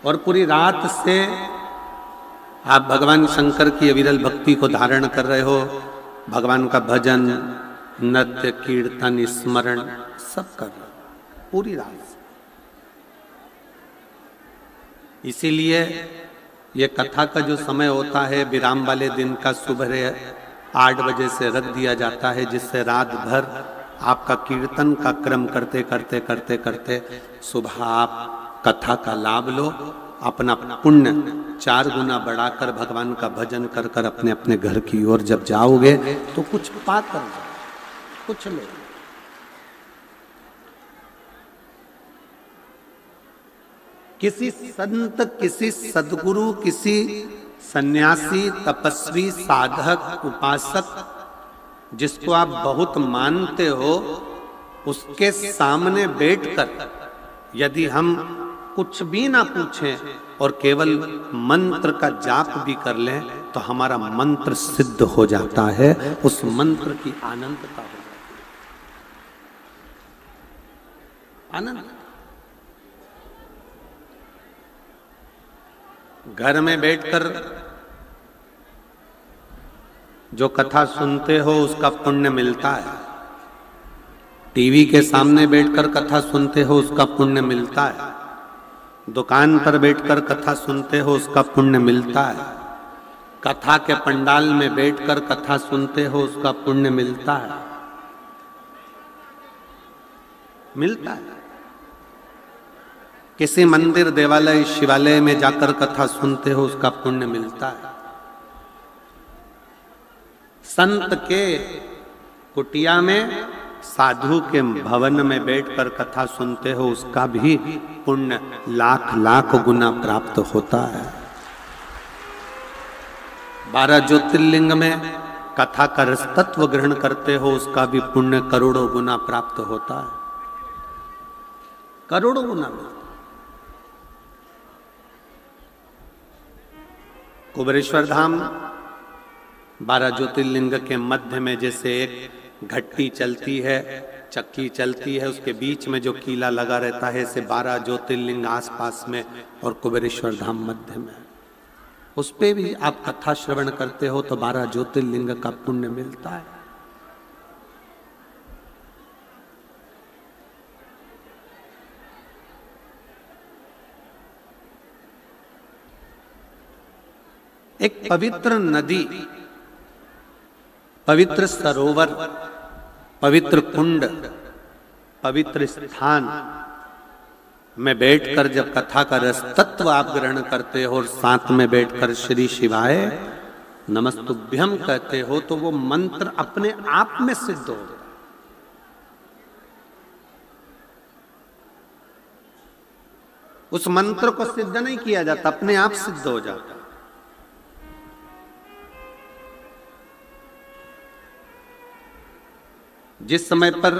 और पूरी रात से आप भगवान शंकर की अविरल भक्ति को धारण कर रहे हो, भगवान का भजन, नृत्य, कीर्तन, स्मरण सब कर रहे हो पूरी रात से। इसीलिए ये कथा का जो समय होता है विराम वाले दिन का सुबह 8 बजे से रख दिया जाता है, जिससे रात भर आपका कीर्तन का क्रम करते करते करते करते सुबह आप कथा का लाभ लो, अपना पुण्य 4 गुना बढ़ाकर भगवान का भजन कर कर अपने अपने घर की ओर जब जाओगे तो कुछ पा कर जाओ, कुछ लो। किसी संत, किसी सद्गुरु, किसी सन्यासी, तपस्वी, साधक, उपासक जिसको आप बहुत मानते हो, उसके सामने बैठकर यदि हम कुछ भी ना पूछें और केवल मंत्र का जाप भी कर लें तो हमारा मंत्र सिद्ध हो जाता है, उस मंत्र की अनंतता हो जाती है। आनंद घर में बैठकर जो कथा सुनते हो उसका पुण्य मिलता है, टीवी के सामने बैठकर कथा सुनते हो उसका पुण्य मिलता है, दुकान पर बैठकर कथा सुनते हो उसका पुण्य मिलता है, कथा के पंडाल में बैठकर कथा सुनते हो उसका पुण्य मिलता है, मिलता है। किसी मंदिर, देवालय, शिवालय में जाकर कथा सुनते हो उसका पुण्य मिलता है। संत के कुटिया में, साधु के भवन में बैठकर कथा सुनते हो उसका भी पुण्य लाख लाख गुना प्राप्त होता है। 12 ज्योतिर्लिंग में कथा का रसतत्व ग्रहण करते हो उसका भी पुण्य करोड़ों गुना प्राप्त होता है, करोड़ों गुना मिलता है। कुबेरेश्वर धाम 12 ज्योतिर्लिंग के मध्य में जैसे एक घट्टी चलती है, चक्की चलती है, उसके बीच में जो कीला लगा रहता है, ऐसे 12 ज्योतिर्लिंग आसपास में और कुबेरेश्वर धाम मध्य में, उस पे भी आप कथा श्रवण करते हो तो 12 ज्योतिर्लिंग का पुण्य मिलता है। एक पवित्र नदी, पवित्र सरोवर, पवित्र कुंड, पवित्र स्थान में बैठकर जब कथा का रस तत्व आप ग्रहण करते हो और साथ में बैठकर श्री शिवाय नमस्तुभ्यम कहते हो तो वो मंत्र अपने आप में सिद्ध हो जाता है। उस मंत्र को सिद्ध नहीं किया जाता, अपने आप सिद्ध हो जाता है। जिस समय पर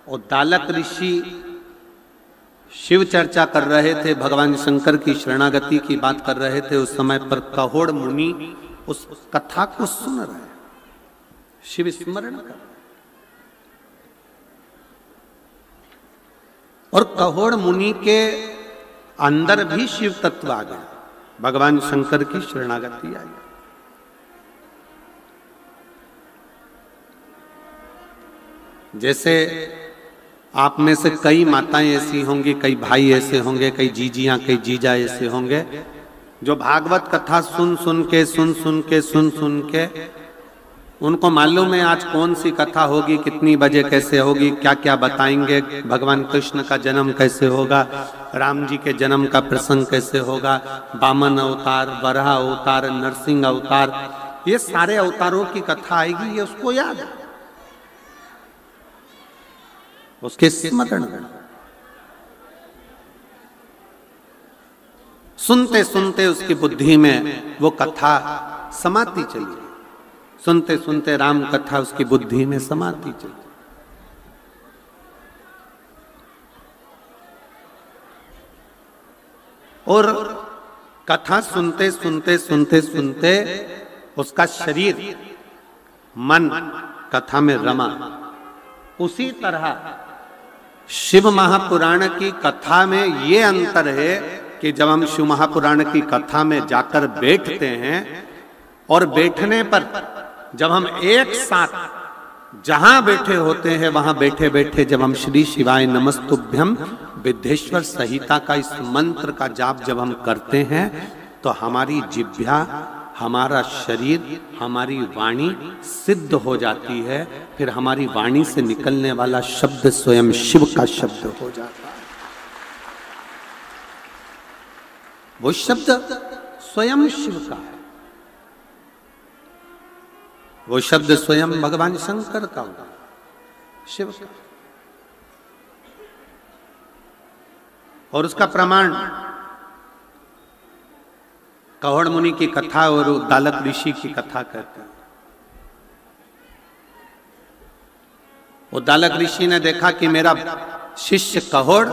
उद्दालक ऋषि शिव चर्चा कर रहे थे, भगवान शंकर की शरणागति की बात कर रहे थे, उस समय पर कहोड़ मुनि उस कथा को सुन रहे, शिव स्मरण कर रहे। और कहोड़ मुनि के अंदर भी शिव तत्व आ गया, भगवान शंकर की शरणागति आई। जैसे आप में से कई माताएं ऐसी होंगी, कई भाई ऐसे होंगे, कई जीजियां, कई जीजा ऐसे होंगे जो भागवत कथा सुन सुन के उनको मालूम है आज कौन सी कथा होगी, कितनी बजे कैसे होगी, क्या क्या बताएंगे, भगवान कृष्ण का जन्म कैसे होगा, राम जी के जन्म का प्रसंग कैसे होगा, वामन अवतार, वराह अवतार, नरसिंह अवतार, ये सारे अवतारों की कथा आएगी, ये उसको याद है, उसके स्मरण सुनते सुनते उसकी बुद्धि में वो कथा समाती चली, सुनते सुनते राम कथा उसकी बुद्धि में समाती चली। और कथा सुनते सुनते सुनते सुनते उसका शरीर, मन कथा में रमा। उसी तरह शिव महापुराण की कथा में ये अंतर है कि जब हम शिव महापुराण की कथा में जाकर बैठते हैं और बैठने पर जब हम एक साथ जहां बैठे होते हैं वहां बैठे बैठे जब हम श्री शिवाय नमस्तुभ्यम विद्येश्वर संहिता का इस मंत्र का जाप जब हम करते हैं तो हमारी जिह्वा, हमारा शरीर, हमारी वाणी सिद्ध हो जाती है। फिर हमारी वाणी से निकलने वाला शब्द स्वयं शिव का शब्द हो जाता है। वो शब्द स्वयं शिव का है, वो शब्द स्वयं भगवान शंकर का होगा, शिव का। और उसका प्रमाण कहोड़ मुनि की कथा और उद्दालक ऋषि की कथा कहते हैं। उद्दालक ऋषि ने देखा कि मेरा शिष्य कहोड़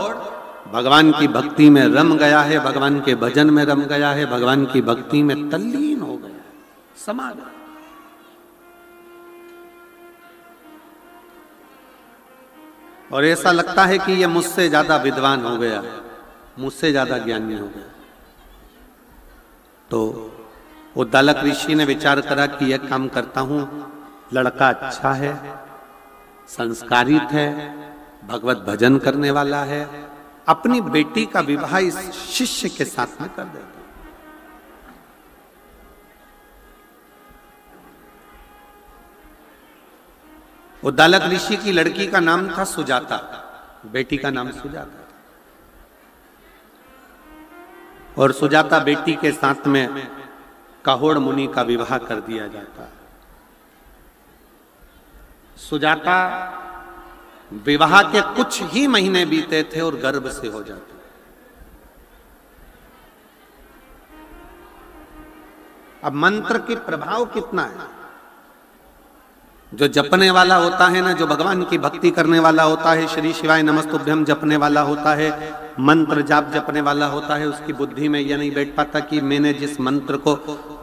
भगवान की भक्ति में रम गया है, भगवान के भजन में रम गया है, भगवान की भक्ति में तल्लीन हो गया है, समा गया। और ऐसा लगता है कि यह मुझसे ज्यादा विद्वान हो गया, मुझसे ज्यादा ज्ञानी हो गया। तो उद्दालक ऋषि ने विचार करा कि यह काम करता हूं, लड़का अच्छा है, संस्कारित है, भगवत भजन करने वाला है, अपनी बेटी का विवाह इस शिष्य के साथ में कर देता। उद्दालक ऋषि की लड़की का नाम था सुजाता, बेटी का नाम सुजाता। और सुजाता बेटी के साथ में कहोड़ मुनि का विवाह कर दिया जाता है। सुजाता विवाह के कुछ ही महीने बीते थे और गर्भ से हो जाती। अब मंत्र के प्रभाव कितना है। जो जपने वाला होता है ना, जो भगवान की भक्ति करने वाला होता है, श्री शिवाय नमस्तुभ्यम जपने वाला होता है, मंत्र जाप जपने वाला होता है, उसकी बुद्धि में यह नहीं बैठ पाता कि मैंने जिस मंत्र को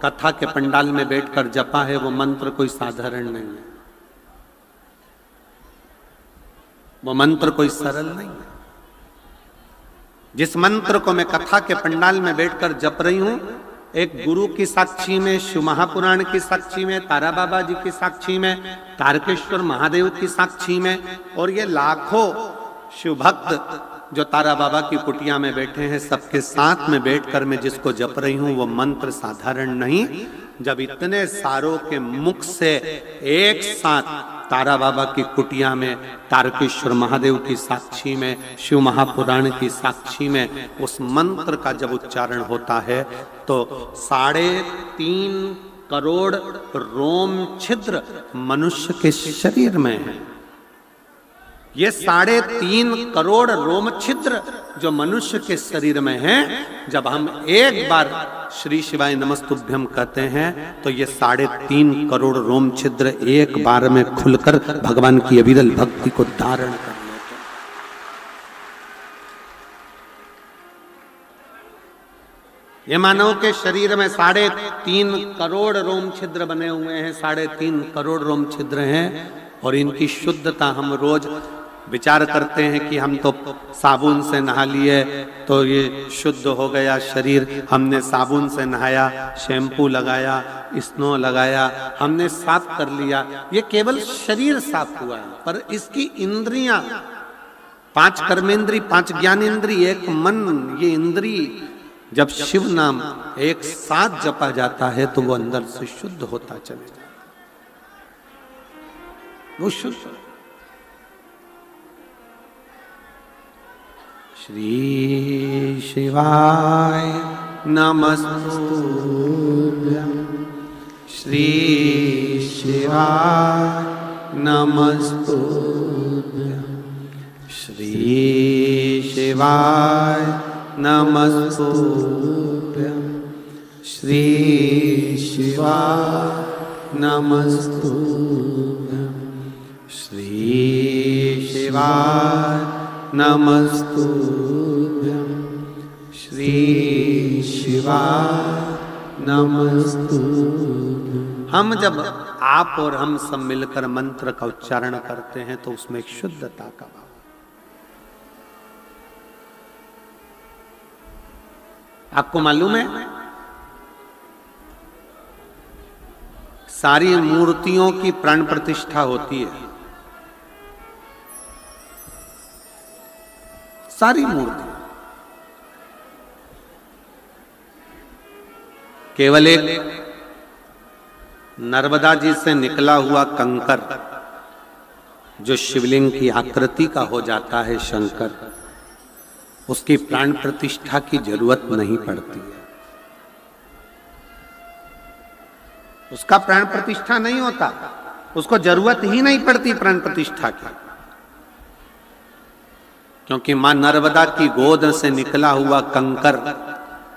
कथा के पंडाल में बैठकर जपा है वो मंत्र कोई साधारण नहीं है, वो मंत्र कोई सरल नहीं है। जिस मंत्र को मैं कथा के पंडाल में बैठकर जप रही हूं, एक गुरु की साक्षी में, शिव महापुराण की साक्षी में, तारा बाबा जी की साक्षी में, तारकेश्वर महादेव की साक्षी में, और ये लाखों शिव भक्त जो तारा बाबा की कुटिया में बैठे हैं, सबके साथ में बैठकर मैं जिसको जप रही हूं वो मंत्र साधारण नहीं। जब इतने सारों के मुख से एक साथ तारा बाबा की कुटिया में, तारकेश्वर महादेव की साक्षी में, शिव महापुराण की साक्षी में उस मंत्र का जब उच्चारण होता है तो 3.5 करोड़ रोम छिद्र मनुष्य के शरीर में है। ये 3.5 करोड़ रोम छिद्र जो मनुष्य के शरीर में है, जब हम एक बार श्री शिवाय नमस्तुभ्यम कहते हैं तो ये 3.5 करोड़ रोम छिद्र एक बार में खुलकर भगवान की अविरल भक्ति को धारण कर लेते हैं। ये मानव के शरीर में 3.5 करोड़ रोम छिद्र बने हुए हैं, 3.5 करोड़ रोम छिद्र हैं, और इनकी शुद्धता हम रोज विचार करते हैं कि हम तो साबुन से नहा लिए तो ये शुद्ध हो गया शरीर, हमने साबुन से नहाया, शैम्पू लगाया, स्नो लगाया, हमने साफ कर लिया, ये केवल शरीर साफ हुआ है। पर इसकी इंद्रियां, 5 कर्मेंद्री, 5 ज्ञानेंद्री, एक मन, ये इंद्री जब शिव नाम एक साथ जपा जाता है तो वो अंदर से शुद्ध होता चले जाता है, वो शुद्ध। श्री शिवाय नमस्तुभ्यं, श्री शिवाय नमस्तुभ्यं, श्री शिवाय नमस्तुभ्यं, श्री शिवाय नमस्तुभ्यं, श्री शिवाय नमस्तुभ्यं, श्री शिवाय नमस्तुभ्यं। हम जब आप और हम सब मिलकर मंत्र का उच्चारण करते हैं तो उसमें एक शुद्धता का भाव। आपको मालूम है, सारी मूर्तियों की प्राण प्रतिष्ठा होती है। सारी मूर्ति केवल एक नर्मदा जी से निकला हुआ कंकर जो शिवलिंग की आकृति का हो जाता है शंकर, उसकी प्राण प्रतिष्ठा की जरूरत नहीं पड़ती है। उसका प्राण प्रतिष्ठा नहीं होता, उसको जरूरत ही नहीं पड़ती प्राण प्रतिष्ठा की, क्योंकि मां नर्मदा की गोद से निकला हुआ कंकर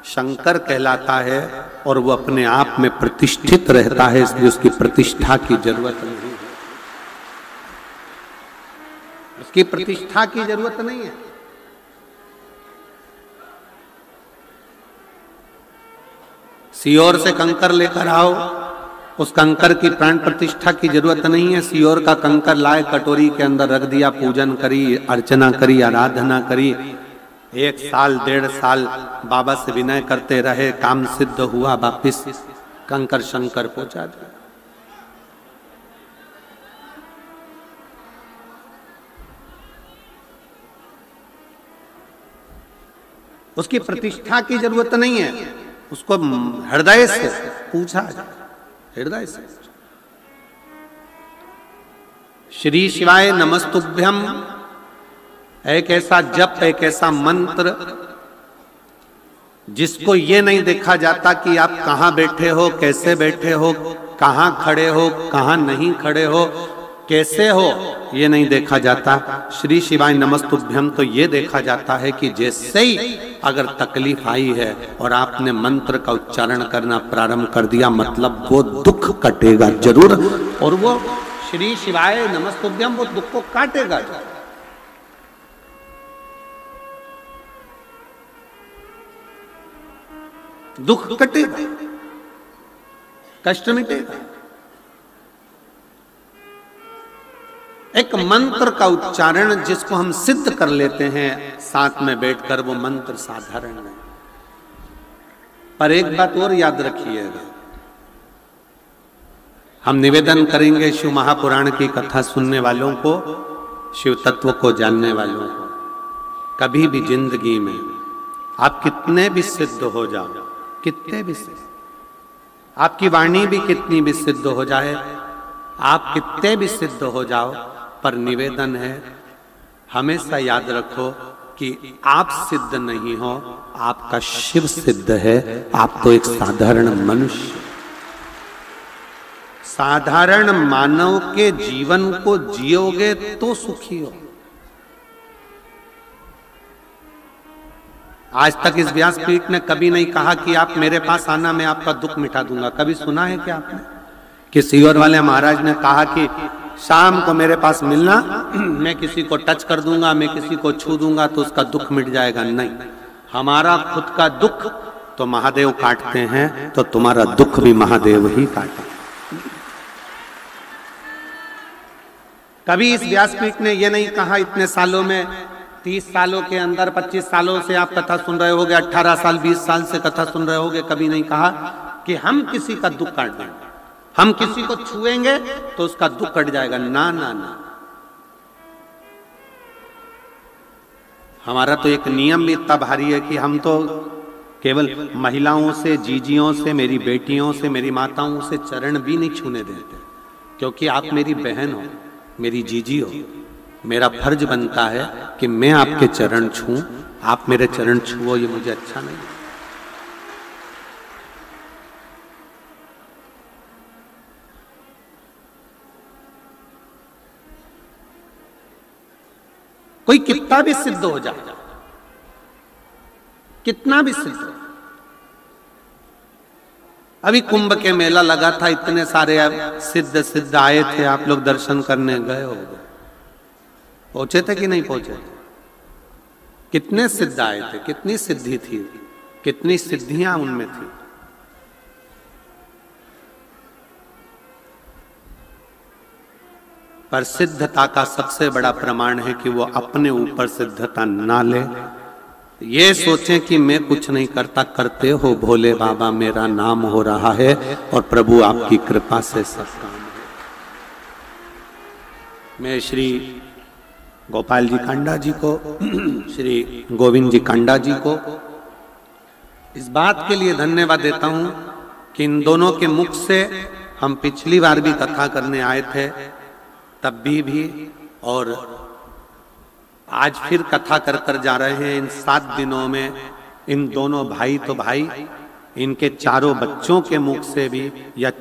शंकर कहलाता है और वो अपने आप में प्रतिष्ठित रहता है, इसलिए उसकी प्रतिष्ठा की जरूरत नहीं है। उसकी प्रतिष्ठा की जरूरत नहीं है। सियोर से कंकर लेकर आओ, उस कंकर की प्राण प्रतिष्ठा की जरूरत नहीं है। सियोर का कंकर लाए, कटोरी के अंदर रख दिया, पूजन करी, अर्चना करी, आराधना करी, 1 साल 1.5 साल बाबा से विनय करते रहे, काम सिद्ध हुआ, वापिस कंकर शंकर पहुंचा दिया। उसकी प्रतिष्ठा की जरूरत नहीं है, उसको हृदय से पूछा जाए, हृदय से। श्री शिवाय नमस्तुभ्यम एक ऐसा जप, एक ऐसा मंत्र जिसको ये नहीं देखा जाता कि आप कहां बैठे हो, कैसे बैठे हो, कहां खड़े हो, कहां नहीं खड़े हो, कैसे हो, ये नहीं देखा जाता। श्री शिवाय नमस्तुभ्यम तो ये देखा जाता है कि जैसे ही अगर तकलीफ आई है और आपने मंत्र का उच्चारण करना प्रारंभ कर दिया, मतलब वो दुख कटेगा जरूर, और वो श्री शिवाय नमस्तुभ्यम वो दुख को काटेगा। दुख कटेगा, कष्ट मिटेगा। एक मंत्र का उच्चारण जिसको हम सिद्ध कर लेते हैं साथ में बैठकर, वो मंत्र साधारण नहीं। पर एक बात और याद रखिएगा, हम निवेदन करेंगे शिव महापुराण की कथा सुनने वालों को, शिव तत्व को जानने वालों को, कभी भी जिंदगी में आप कितने भी सिद्ध हो जाओ, कितने भी सिद्ध, आपकी वाणी भी कितनी भी सिद्ध हो जाए, आप कितने भी सिद्ध हो जाओ, पर निवेदन है हमेशा याद रखो कि आप सिद्ध नहीं हो, आपका शिव सिद्ध है। आप तो एक साधारण मनुष्य, साधारण मानव के जीवन को जियोगे तो सुखी हो। आज तक इस व्यासपीठ ने कभी नहीं कहा कि आप मेरे पास आना, मैं आपका दुख मिटा दूंगा। कभी सुना है क्या आपने कि सियोर वाले महाराज ने कहा कि शाम को मेरे पास मिलना, मैं किसी को टच कर दूंगा, मैं किसी को छू दूंगा तो उसका दुख मिट जाएगा? नहीं, हमारा खुद का दुख तो महादेव काटते हैं, तो तुम्हारा दुख भी महादेव ही काटे। कभी इस व्यासपीठ ने यह नहीं कहा, इतने सालों में 30 सालों के अंदर 25 सालों से आप कथा सुन रहे होगे, 18 साल 20 साल से कथा सुन रहे होगे, कभी नहीं कहा कि हम किसी का दुख काट देंगे, हम किसी को छुएंगे तो उसका दुख कट जाएगा। ना ना ना, हमारा तो एक नियम भी इतना भारी है कि हम तो केवल महिलाओं से, जीजियों से, मेरी बेटियों से, मेरी माताओं से चरण भी नहीं छूने देते, क्योंकि आप मेरी बहन हो, मेरी जीजी हो। मेरा फर्ज बनता है कि मैं आपके चरण छूं, आप मेरे चरण छुओ, ये मुझे अच्छा नहीं। कोई कितना भी सिद्ध हो जाए, कितना भी सिद्ध हो। अभी कुंभ के मेला लगा था, इतने सारे सिद्ध सिद्ध आए थे, आप लोग दर्शन करने गए हो, पहुंचे थे कि नहीं पहुंचे थे? कितने सिद्ध आए थे, कितनी सिद्धि थी, कितनी सिद्धियां उनमें थी। पर सिद्धता का सबसे बड़ा प्रमाण है कि वो अपने ऊपर सिद्धता ना ले, ये सोचें कि मैं कुछ नहीं करता, करते हो भोले बाबा, मेरा नाम हो रहा है और प्रभु आपकी कृपा से सब काम है। मैं श्री गोपाल जी कांडा जी को, श्री गोविंद जी कांडा जी को इस बात के लिए धन्यवाद देता हूं कि इन दोनों के मुख से हम पिछली बार भी कथा करने आए थे, तब भी और आज फिर कथा कर कर जा रहे हैं। इन 7 दिनों में इन दोनों भाई तो भाई, इनके चारों बच्चों के मुख से भी, या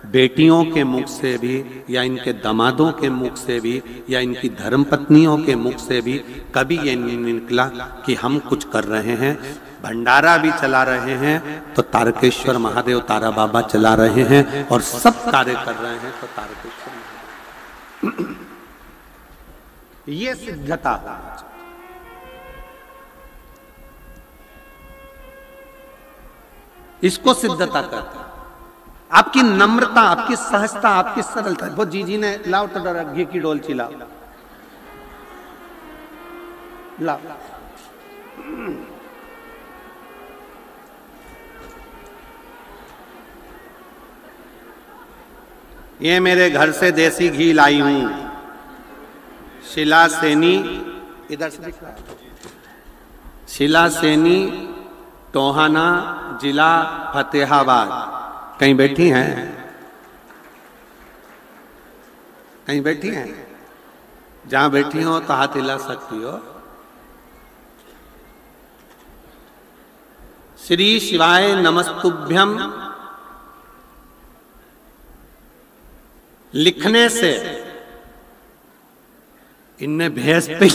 बेटियों के मुख से भी, या इनके दामादों के मुख से भी, या इनकी धर्मपत्नियों के मुख से भी कभी ये नहीं निकला कि हम कुछ कर रहे हैं। भंडारा भी चला रहे हैं तो तारकेश्वर महादेव तारा बाबा चला रहे हैं, और सब कार्य कर रहे हैं तो तारकेश्वर महादेव। ये सिद्धता होना चाहिए। इसको सिद्धता कहते हैं। आपकी नम्रता, आपकी सहजता, आपकी सरलता। वो जी ने लाओ तो डरा घी की डोलची लाओ, लाओ। ये मेरे घर से देसी घी लाई हूं, शिला सेनी, इधर से दिख रहा है, शिला सेनी, टोहाना, जिला फतेहाबाद। कहीं बैठी हैं? कहीं बैठी हैं? जहां बैठी हो तो हाथ हिला सकती हो। श्री शिवाय नमस्तुभ्यम लिखने से इनने भैंस पे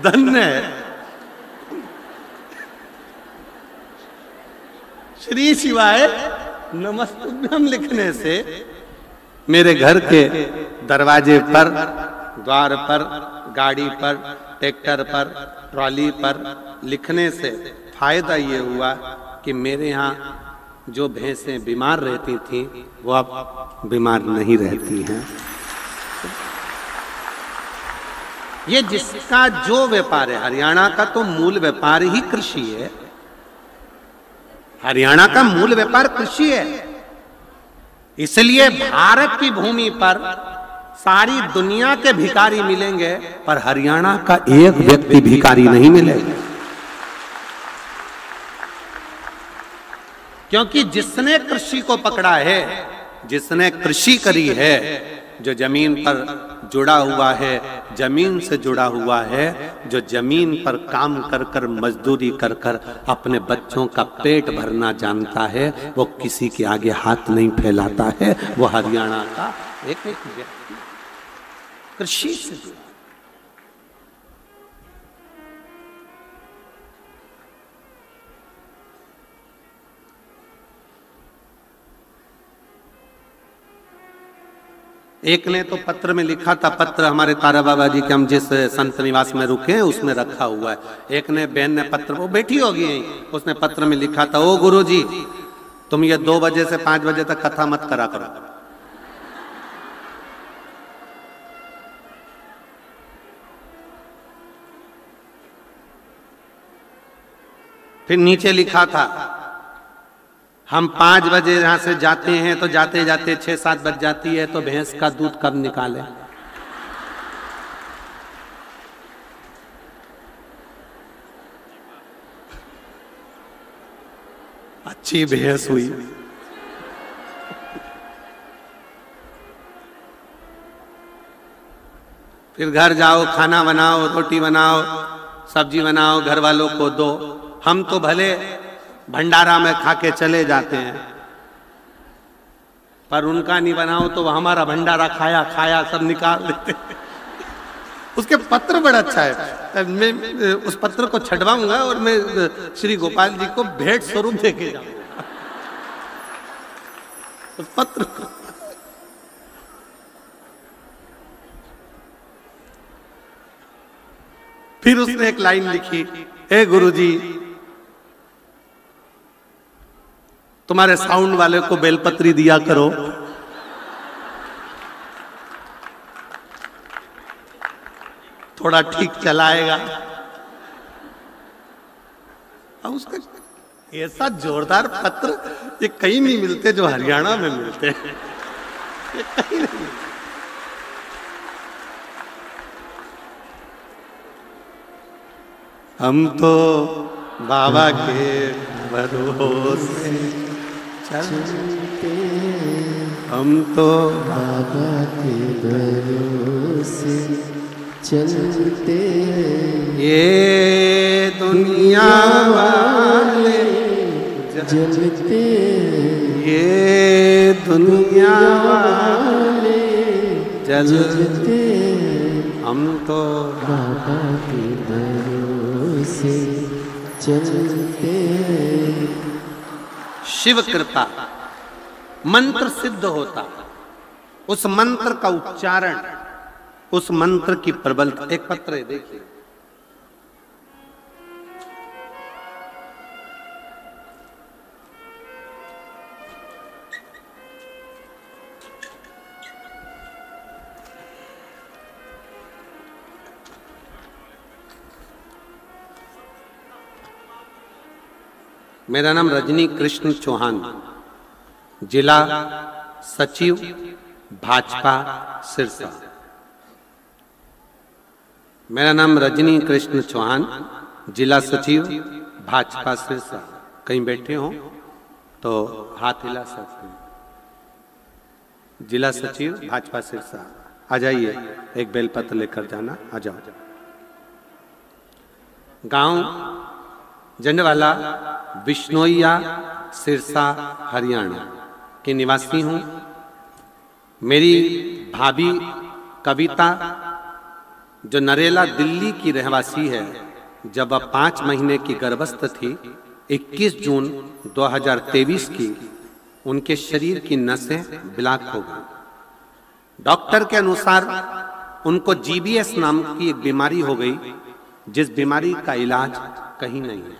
धन्य है। श्री शिवाय नमस्तुभ्यम लिखने से मेरे घर के दरवाजे पर, द्वार पर, गाड़ी पर, ट्रैक्टर पर, ट्रॉली पर लिखने से फायदा ये हुआ कि मेरे यहाँ जो भैंसें बीमार रहती थीं वो अब बीमार नहीं रहती हैं। ये जिसका जो व्यापार है, हरियाणा का तो मूल व्यापार ही कृषि है। हरियाणा का मूल व्यापार कृषि है। इसलिए भारत की भूमि पर सारी दुनिया के भिखारी मिलेंगे, पर हरियाणा का एक व्यक्ति भिखारी नहीं मिलेगा। क्योंकि जिसने कृषि को पकड़ा है, जिसने कृषि करी है, जो जमीन पर जुड़ा हुआ है, जमीन से जुड़ा हुआ है, जो जमीन पर काम कर कर, मजदूरी कर कर अपने बच्चों का पेट भरना जानता है, वो किसी के आगे हाथ नहीं फैलाता है। वो हरियाणा का एक व्यक्ति कृषि से जुड़ा। एक ने तो पत्र में लिखा था, पत्र हमारे तारा बाबा जी के हम जिस संत निवास में रुके हैं उसमें रखा हुआ है। एक ने बहन ने पत्र, वो बैठी होगी यहीं, उसने पत्र में लिखा था, ओ गुरु जी तुम ये 2 बजे से 5 बजे तक कथा मत करा करो। फिर नीचे लिखा था, हम 5 बजे यहां से जाते हैं तो जाते जाते 6-7 बज जाती है, तो भैंस का दूध कब निकालें? अच्छी भैंस हुई। फिर घर जाओ, खाना बनाओ, रोटी बनाओ, सब्जी बनाओ, घर वालों को दो। हम तो भले भंडारा में खा के चले जाते हैं, पर उनका नहीं बनाओ तो हमारा भंडारा खाया खाया सब निकाल देते। उसके पत्र बड़ा अच्छा है, मैं उस पत्र को छटवाऊंगा और मैं श्री गोपाल जी को भेंट स्वरूप देके जाऊंगा उस पत्र को। फिर उसने एक लाइन लिखी, हे गुरुजी तुम्हारे साउंड वाले को बेलपत्री दिया करो। थोड़ा ठीक चलाएगा। अब उसका ऐसा जोरदार पत्र ये कहीं नहीं मिलते जो हरियाणा में मिलते हैं, ये कहीं नहीं। हम तो बाबा के भरोसे चलते, हम तो बाबा के भरोसे चलते, ये दुनिया वाले जलते, ये दुनिया वाले जलते, हम तो बाबा के भरोसे चलते। शिव कृपा मंत्र सिद्ध होता, उस मंत्र का उच्चारण, उस मंत्र की प्रबलता। एक पत्र है, देखिए, मेरा नाम रजनी कृष्ण चौहान, जिला सचिव भाजपा सिरसा। मेरा नाम रजनी कृष्ण चौहान, जिला सचिव भाजपा सिरसा। कहीं बैठे हो तो हाथ हिला सकते हैं। जिला सचिव भाजपा सिरसा, आ जाइए, एक बेलपत्र लेकर जाना, आ जाओ। गांव जंडवाला, बिश्नोइया, सिरसा, हरियाणा के निवासी हूं। मेरी भाभी कविता, जो नरेला दिल्ली की रहवासी है, जब वह 5 महीने की गर्भस्थ थी, 21 जून 2023 की उनके शरीर की नसें ब्लॉक हो गई। डॉक्टर के अनुसार उनको GBS नाम की एक बीमारी हो गई, जिस बीमारी का इलाज कहीं नहीं है,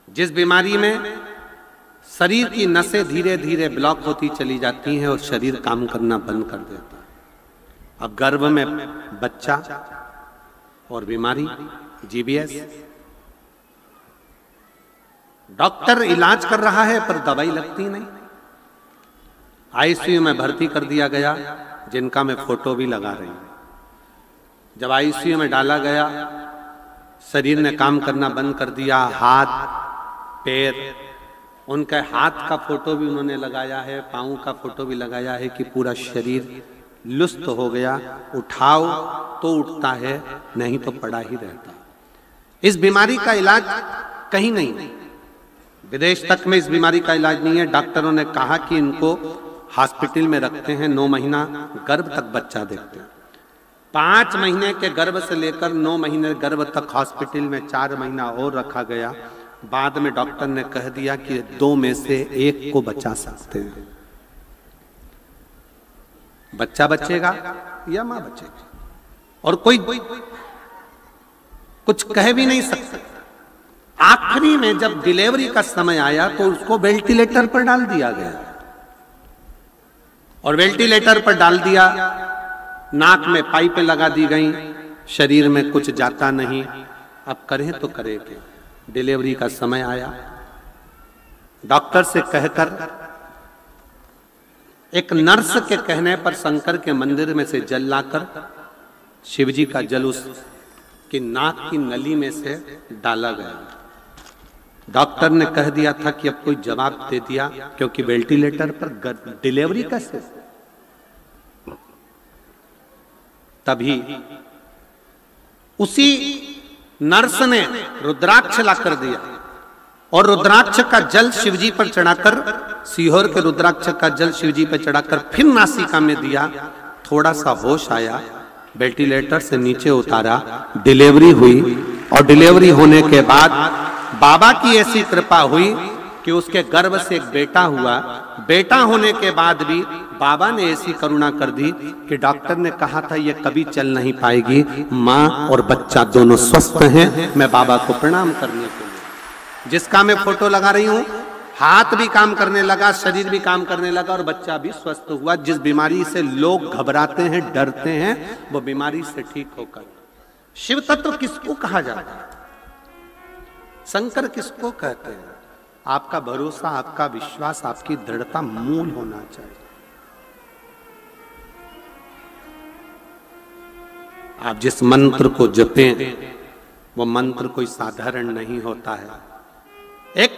जिस बीमारी में शरीर की नसें धीरे धीरे ब्लॉक होती चली जाती हैं और शरीर काम करना बंद कर देता है। अब गर्भ में बच्चा और बीमारी GBS। डॉक्टर इलाज कर रहा है पर दवाई लगती नहीं। ICU में भर्ती कर दिया गया, जिनका मैं फोटो भी लगा रही हूं। जब ICU में डाला गया, शरीर ने काम करना बंद कर दिया। हाथ पैर, उनके हाथ का फोटो भी उन्होंने लगाया है, पांव का फोटो भी लगाया है कि पूरा शरीर लुस्त हो गया। उठाओ तो उठता है, नहीं तो पड़ा ही रहता। इस बीमारी का इलाज कहीं नहीं, विदेश तक में इस बीमारी का इलाज नहीं है। डॉक्टरों ने कहा कि इनको हॉस्पिटल में रखते हैं, 9 महीना गर्भ तक बच्चा देखते हैं। 5 महीने के गर्भ से लेकर 9 महीने गर्भ तक हॉस्पिटल में 4 महीना और रखा गया। बाद में डॉक्टर ने कह दिया कि 2 में से 1 को बचा सकते हैं। बच्चा बचेगा या मां बचेगी, और कोई कुछ कह भी नहीं सकता। आखिरी में जब डिलीवरी का समय आया तो उसको वेंटिलेटर पर डाल दिया गया, और वेंटिलेटर पर डाल दिया, नाक में पाइपें लगा दी गई, शरीर में कुछ जाता नहीं। अब करें तो करें क्या? डिलीवरी का समय आया, डॉक्टर से कहकर, एक नर्स के कहने पर शंकर के मंदिर में से जल लाकर शिवजी का जल उसकी नाक की नली में से डाला गया। डॉक्टर ने कह दिया था कि अब कोई जवाब दे दिया, क्योंकि वेंटिलेटर पर डिलीवरी कैसे। तभी उसी नर्स ने रुद्राक्ष ला कर दिया, और रुद्राक्ष का जल शिवजी पर चढ़ाकर, सीहोर के रुद्राक्ष का जल शिवजी पर चढ़ाकर फिर नासिका में दिया। थोड़ा सा होश आया, वेंटिलेटर से नीचे उतारा, डिलीवरी हुई। और डिलीवरी होने के बाद बाबा की ऐसी कृपा हुई कि उसके गर्भ से एक बेटा हुआ। बेटा होने के बाद भी बाबा ने ऐसी करुणा कर दी कि डॉक्टर ने कहा था ये कभी चल नहीं पाएगी। माँ और बच्चा दोनों स्वस्थ हैं। मैं बाबा को प्रणाम करने के लिए, जिसका मैं फोटो लगा रही हूँ, हाथ भी काम करने लगा, शरीर भी काम करने लगा, और बच्चा भी स्वस्थ हुआ। जिस बीमारी से लोग घबराते हैं, डरते हैं, वो बीमारी से ठीक होकर शिव तत्व किसको कहा जाता है? शंकर किसको कहते हैं? आपका भरोसा, आपका विश्वास, आपकी दृढ़ता मूल होना चाहिए। आप जिस मंत्र को जपें वो मंत्र कोई साधारण नहीं होता है। एक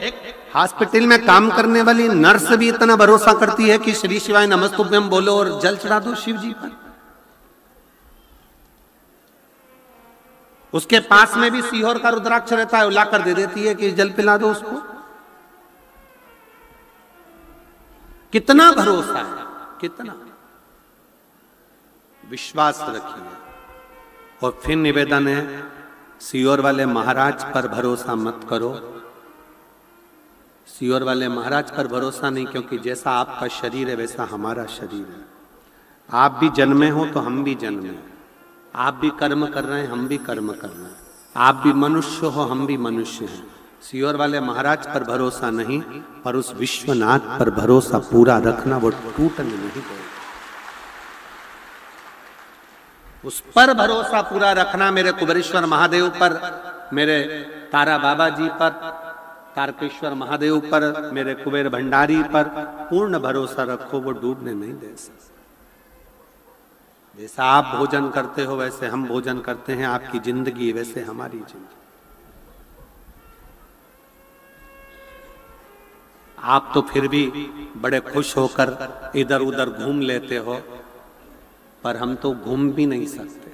हॉस्पिटल में काम करने वाली नर्स भी इतना भरोसा करती है कि श्री शिवाय नमस्तुभ्यम बोलो और जल चढ़ा दो शिव जी पर। उसके पास में भी सीहोर का रुद्राक्ष रहता है, ला कर दे देती है कि जल पिला दो उसको। कितना भरोसा है, कितना विश्वास रखिए। और फिर निवेदन है, सीहोर वाले महाराज पर भरोसा मत करो। सीहोर वाले महाराज पर भरोसा नहीं, क्योंकि जैसा आपका शरीर है वैसा हमारा शरीर है। आप भी जन्मे हो तो हम भी जन्मे हैं। आप भी कर्म कर रहे हैं, हम भी कर्म कर रहे हैं। आप भी मनुष्य हो, हम भी मनुष्य हैं। सीहोर वाले महाराज पर भरोसा नहीं, पर उस विश्वनाथ पर भरोसा पूरा रखना, वो टूटने नहीं देगा। उस पर भरोसा पूरा रखना, मेरे कुबेरेश्वर महादेव पर, मेरे तारा बाबा जी पर, तारकेश्वर महादेव पर, मेरे कुबेर भंडारी पर पूर्ण भरोसा रखो, वो डूबने नहीं दे सकते। जैसा आप भोजन करते हो वैसे हम भोजन करते हैं, आपकी जिंदगी वैसे हमारी जिंदगी। आप तो फिर भी बड़े खुश होकर इधर उधर घूम लेते हो, पर हम तो घूम भी नहीं सकते।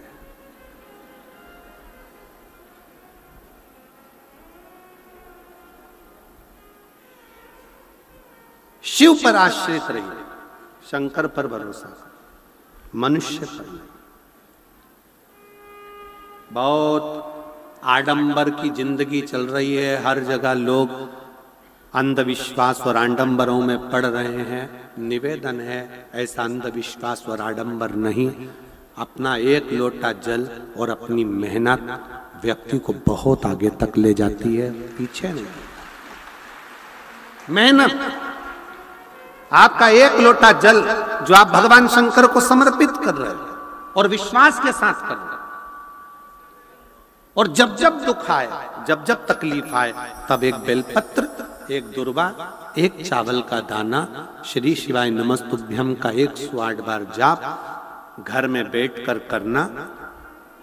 शिव पर आश्रित रहिए, शंकर पर भरोसा करो, मनुष्य पर नहीं। बहुत आडंबर की जिंदगी चल रही है, हर जगह लोग अंधविश्वास और आडंबरों में पड़ रहे हैं। निवेदन है, ऐसा अंधविश्वास और आडंबर नहीं। अपना एक लोटा जल और अपनी मेहनत व्यक्ति को बहुत आगे तक ले जाती है, पीछे नहीं। मेहनत, आपका एक लोटा जल जो आप भगवान शंकर को समर्पित कर रहे हैं और विश्वास के साथ कर रहे हैं, और जब जब दुख आए, जब जब तकलीफ आए, तब एक बेलपत्र, एक दुर्वा, एक चावल का दाना, श्री शिवाय नमस्तुभ्यम का 108 बार जाप घर में बैठकर करना।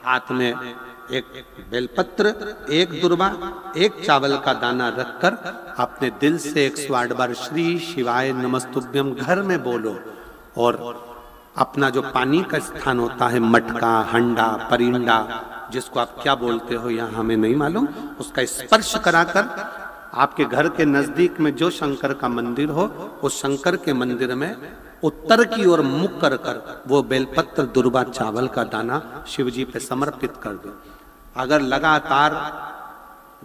हाथ में एक बेलपत्र, एक दुर्वा, एक चावल का दाना रखकर अपने दिल से 108 बार श्री शिवाय नमस्तुभ्यम घर में बोलो। और अपना जो पानी का स्थान होता है, मटका, हंडा, परिंडा, जिसको आप क्या बोलते हो यहाँ हमें नहीं मालूम, उसका स्पर्श कराकर आपके घर के नजदीक में जो शंकर का मंदिर हो, उस शंकर के मंदिर में उत्तर की ओर मुख कर कर वो बेलपत्र, दुर्वा, चावल का दाना शिव जी पे समर्पित कर दो। अगर लगातार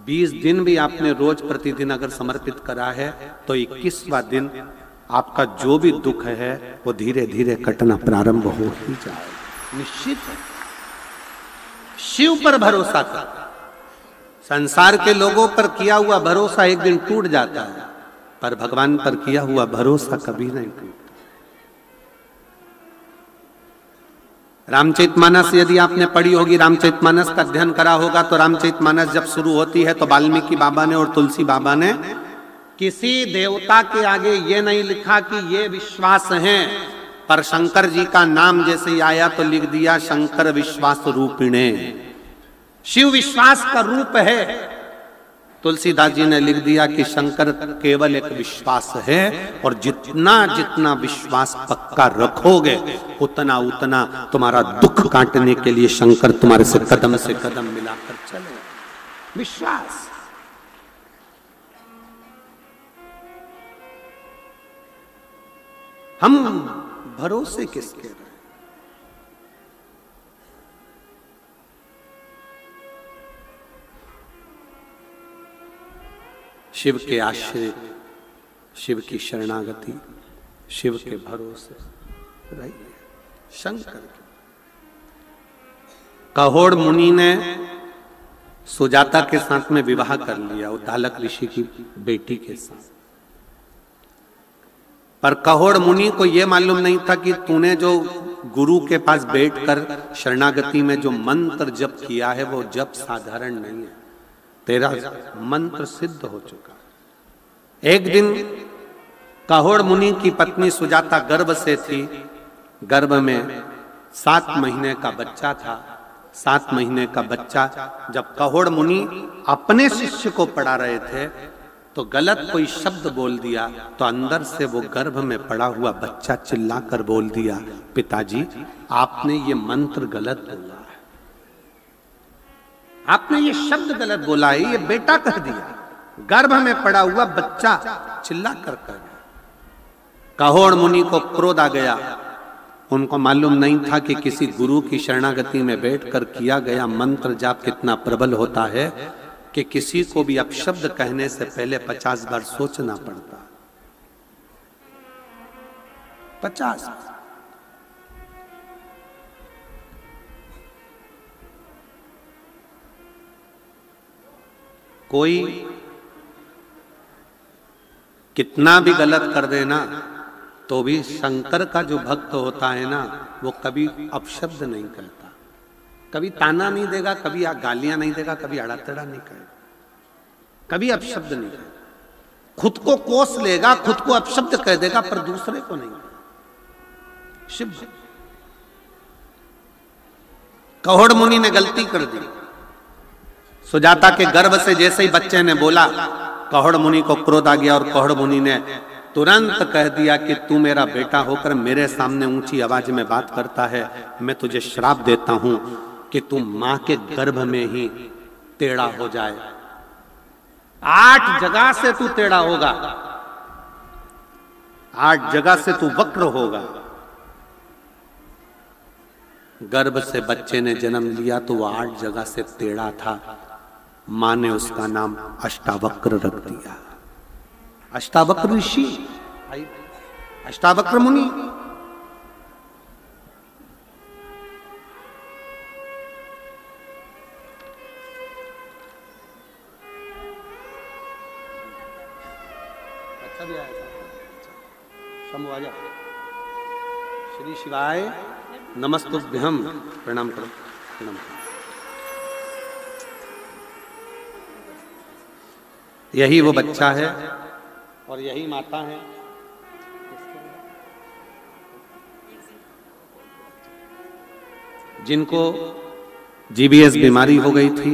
20 दिन भी आपने रोज प्रतिदिन अगर समर्पित करा है, तो 21वां दिन आपका जो भी दुख है वो धीरे धीरे कटना प्रारंभ हो ही जाए। निश्चित है। शिव पर भरोसा कर। संसार के लोगों पर किया हुआ भरोसा एक दिन टूट जाता है, पर भगवान पर किया हुआ भरोसा कभी नहीं टूटता। रामचरितमानस यदि आपने पढ़ी होगी, रामचरितमानस का अध्ययन करा होगा, तो रामचरितमानस जब शुरू होती है तो वाल्मीकि बाबा ने और तुलसी बाबा ने किसी देवता के आगे ये नहीं लिखा कि ये विश्वास है, पर शंकर जी का नाम जैसे ही आया तो लिख दिया शंकर विश्वास रूपिणे। शिव विश्वास का रूप है। तुलसीदास जी ने लिख दिया कि शंकर केवल एक विश्वास है, और जितना जितना विश्वास पक्का रखोगे उतना उतना तुम्हारा दुख काटने के लिए शंकर तुम्हारे से कदम मिलाकर चले। विश्वास। हम भरोसे किसके रहे? शिव के आश्रित, शिव की शरणागति, शिव के भरोसे रहिए। शंकर के कहोड़ मुनि ने सुजाता के साथ में विवाह कर लिया, उद्दालक ऋषि की बेटी के साथ। पर कहोड़ मुनि को यह मालूम नहीं था कि तूने जो गुरु के पास बैठकर शरणागति में जो मंत्र जप किया है वो जप साधारण नहीं है, तेरा मंत्र सिद्ध हो चुका। एक दिन काहोड़ मुनि की पत्नी सुजाता गर्भ से थी, गर्भ में 7 महीने का बच्चा था। 7 महीने का बच्चा जब काहोड़ मुनि अपने शिष्य को पढ़ा रहे थे तो गलत कोई शब्द बोल दिया तो अंदर से वो गर्भ में पड़ा हुआ बच्चा चिल्लाकर बोल दिया, पिताजी आपने ये मंत्र गलत बोला है, आपने ये शब्द गलत बोला है, ये बेटा कह दिया। गर्भ में पड़ा हुआ बच्चा चिल्ला कर कह गया। काहोड़ मुनि को क्रोध आ गया। उनको मालूम नहीं था कि किसी गुरु की शरणागति में बैठकर किया गया मंत्र जाप कितना प्रबल होता है कि किसी को भी अपशब्द कहने से पहले 50 बार सोचना पड़ता। 50। कोई कितना भी गलत कर देना तो भी शंकर का जो भक्त होता है ना वो कभी अपशब्द नहीं कहता, कभी ताना नहीं देगा, कभी गालियां नहीं देगा, कभी अड़ातड़ा नहीं कहेगा, कभी अपशब्द नहीं कहेगा। खुद को कोस लेगा, खुद को अपशब्द कह देगा पर दूसरे को नहीं। शिव काहोड़ मुनि ने गलती कर दी। सुजाता के गर्भ से जैसे ही बच्चे ने बोला काहोड़ मुनि को क्रोध आ गया और काहोड़ मुनि ने तुरंत कह दिया कि तू मेरा बेटा होकर मेरे सामने ऊंची आवाज में बात करता है, मैं तुझे श्राप देता हूं कि तू मां के गर्भ में ही टेढ़ा हो जाए। 8 जगह से तू टेढ़ा होगा, 8 जगह से तू वक्र होगा। गर्भ से बच्चे ने जन्म लिया तो वह 8 जगह से टेढ़ा था। मां ने उसका नाम अष्टावक्र रख दिया। अष्टावक्र ऋषि, अष्टावक्र मुनि। अच्छा भी आया शंभु आजा। श्री शिवाय नमस्तुभ्यम। प्रणाम करो, प्रणाम करो। यही वो बच्चा है और यही माता है। जिनको जीबीएस बीमारी हो गई थी,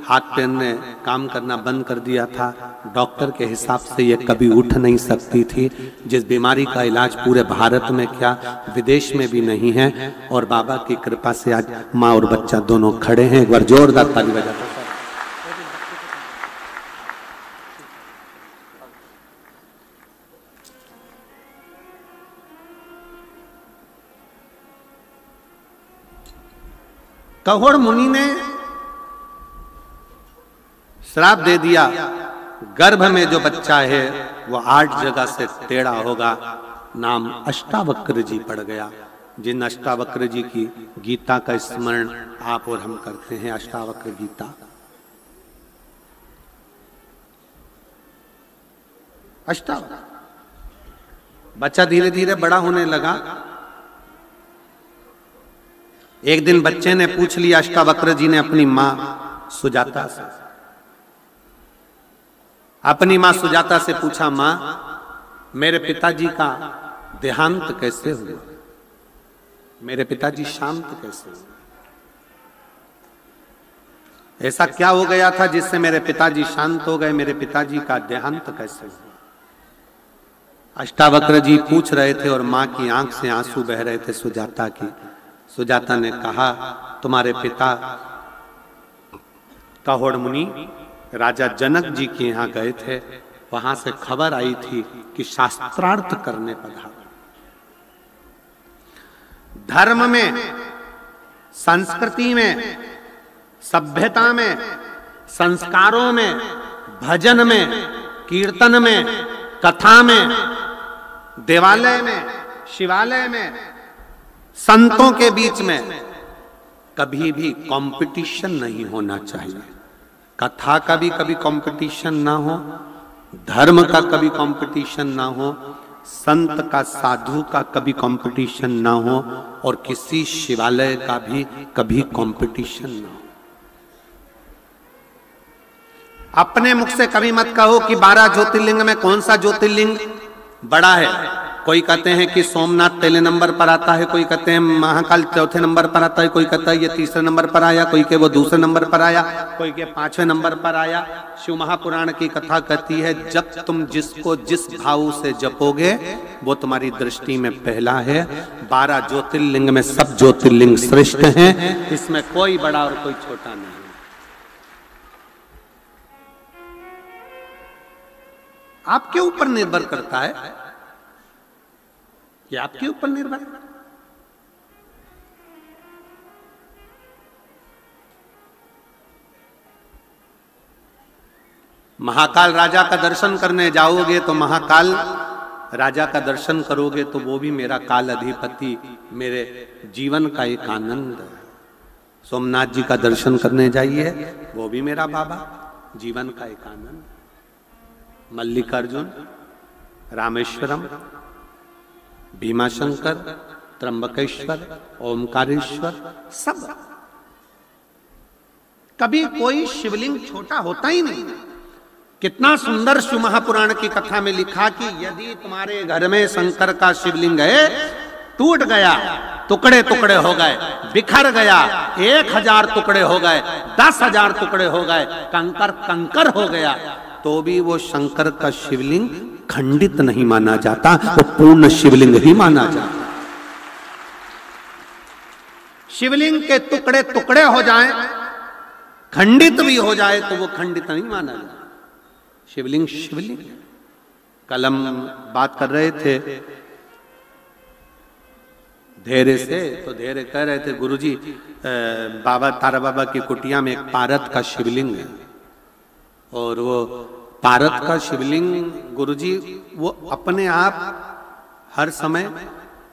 हाथ पैर ने काम करना बंद कर दिया था, डॉक्टर के हिसाब से ये कभी उठ नहीं सकती थी, जिस बीमारी का इलाज पूरे भारत में क्या विदेश में भी नहीं है, और बाबा की कृपा से आज माँ और बच्चा दोनों खड़े हैं। एक बार जोरदार ताली बजाते। काहोड़ मुनि ने श्राप दे दिया, गर्भ में जो बच्चा है वो 8 जगह से टेढ़ा होगा। नाम अष्टावक्र जी पड़ गया। जिन अष्टावक्र जी की गीता का स्मरण आप और हम करते हैं, अष्टावक्र गीता। अष्टावक्र बच्चा धीरे धीरे बड़ा होने लगा। एक दिन बच्चे ने पूछ लिया, अष्टावक्र जी ने अपनी मां सुजाता से, अपनी मां सुजाता से पूछा, मां मेरे पिताजी का देहांत कैसे हुआ, मेरे पिताजी शांत कैसे हुए, ऐसा क्या हो गया था जिससे मेरे पिताजी शांत हो गए, मेरे पिताजी का देहांत कैसे हुआ। अष्टावक्र जी पूछ रहे थे और मां की आंख से आंसू बह रहे थे सुजाता की। सुजाता ने कहा, तुम्हारे पिता काहोड़ मुनि राजा जनक जी के यहाँ गए थे, वहां से खबर आई थी कि शास्त्रार्थ करने पधारे। धर्म में, संस्कृति में, सभ्यता में, संस्कारों में, भजन में, कीर्तन में, कथा में, देवालय में, शिवालय में, संतों के बीच में कभी भी कंपटीशन नहीं होना चाहिए। कथा का भी कभी कंपटीशन ना हो, धर्म का कभी कंपटीशन ना हो, संत का, साधु का कभी कंपटीशन ना हो और किसी शिवालय का भी कभी कंपटीशन ना हो। अपने मुख से कभी मत कहो कि 12 ज्योतिर्लिंग में कौन सा ज्योतिर्लिंग बड़ा है। कोई कहते हैं कि सोमनाथ पहले नंबर पर आता है, कोई कहते हैं महाकाल चौथे नंबर पर आता है, कोई कहता है ये तीसरे नंबर पर आया, कोई के वो दूसरे नंबर पर आया, कोई के 5वें नंबर पर आया। शिव महापुराण की कथा कहती है जब तुम जिसको जिस भाव से जपोगे वो तुम्हारी दृष्टि में पहला है। 12 ज्योतिर्लिंग में सब ज्योतिर्लिंग श्रेष्ठ हैं, इसमें कोई बड़ा और कोई छोटा नहीं। आपके ऊपर निर्भर करता है, ये आपके ऊपर निर्भर है। महाकाल राजा का दर्शन करने जाओगे तो महाकाल राजा का दर्शन करोगे तो वो भी मेरा काल अधिपति, मेरे जीवन का एक आनंद है। सोमनाथ जी का दर्शन करने जाइए, वो भी मेरा बाबा, जीवन का एक आनंद। मल्लिकार्जुन, रामेश्वरम, भीमाशंकर, त्र्यंबकेश्वर, ओमकारेश्वर, सब। कभी कोई शिवलिंग छोटा होता ही नहीं। कितना सुंदर शिव महापुराण की कथा में लिखा कि यदि तुम्हारे घर में शंकर का शिवलिंग है, टूट गया, टुकड़े टुकड़े हो गए, बिखर गया, 1000 टुकड़े हो गए, 10,000 टुकड़े हो गए, कंकर कंकर हो गया, तो भी वो शंकर का शिवलिंग खंडित नहीं माना जाता, वो पूर्ण शिवलिंग ही माना जाता। शिवलिंग के टुकड़े टुकड़े हो जाएं, खंडित भी हो जाए तो वो खंडित नहीं माना जाता। शिवलिंग शिवलिंग। कल हम बात कर रहे थे धैर्य से, तो धैर्य कह रहे थे गुरुजी बाबा तारा बाबा की कुटिया में एक पारत का शिवलिंग है, और वो पारत का शिवलिंग गुरुजी वो अपने आप हर समय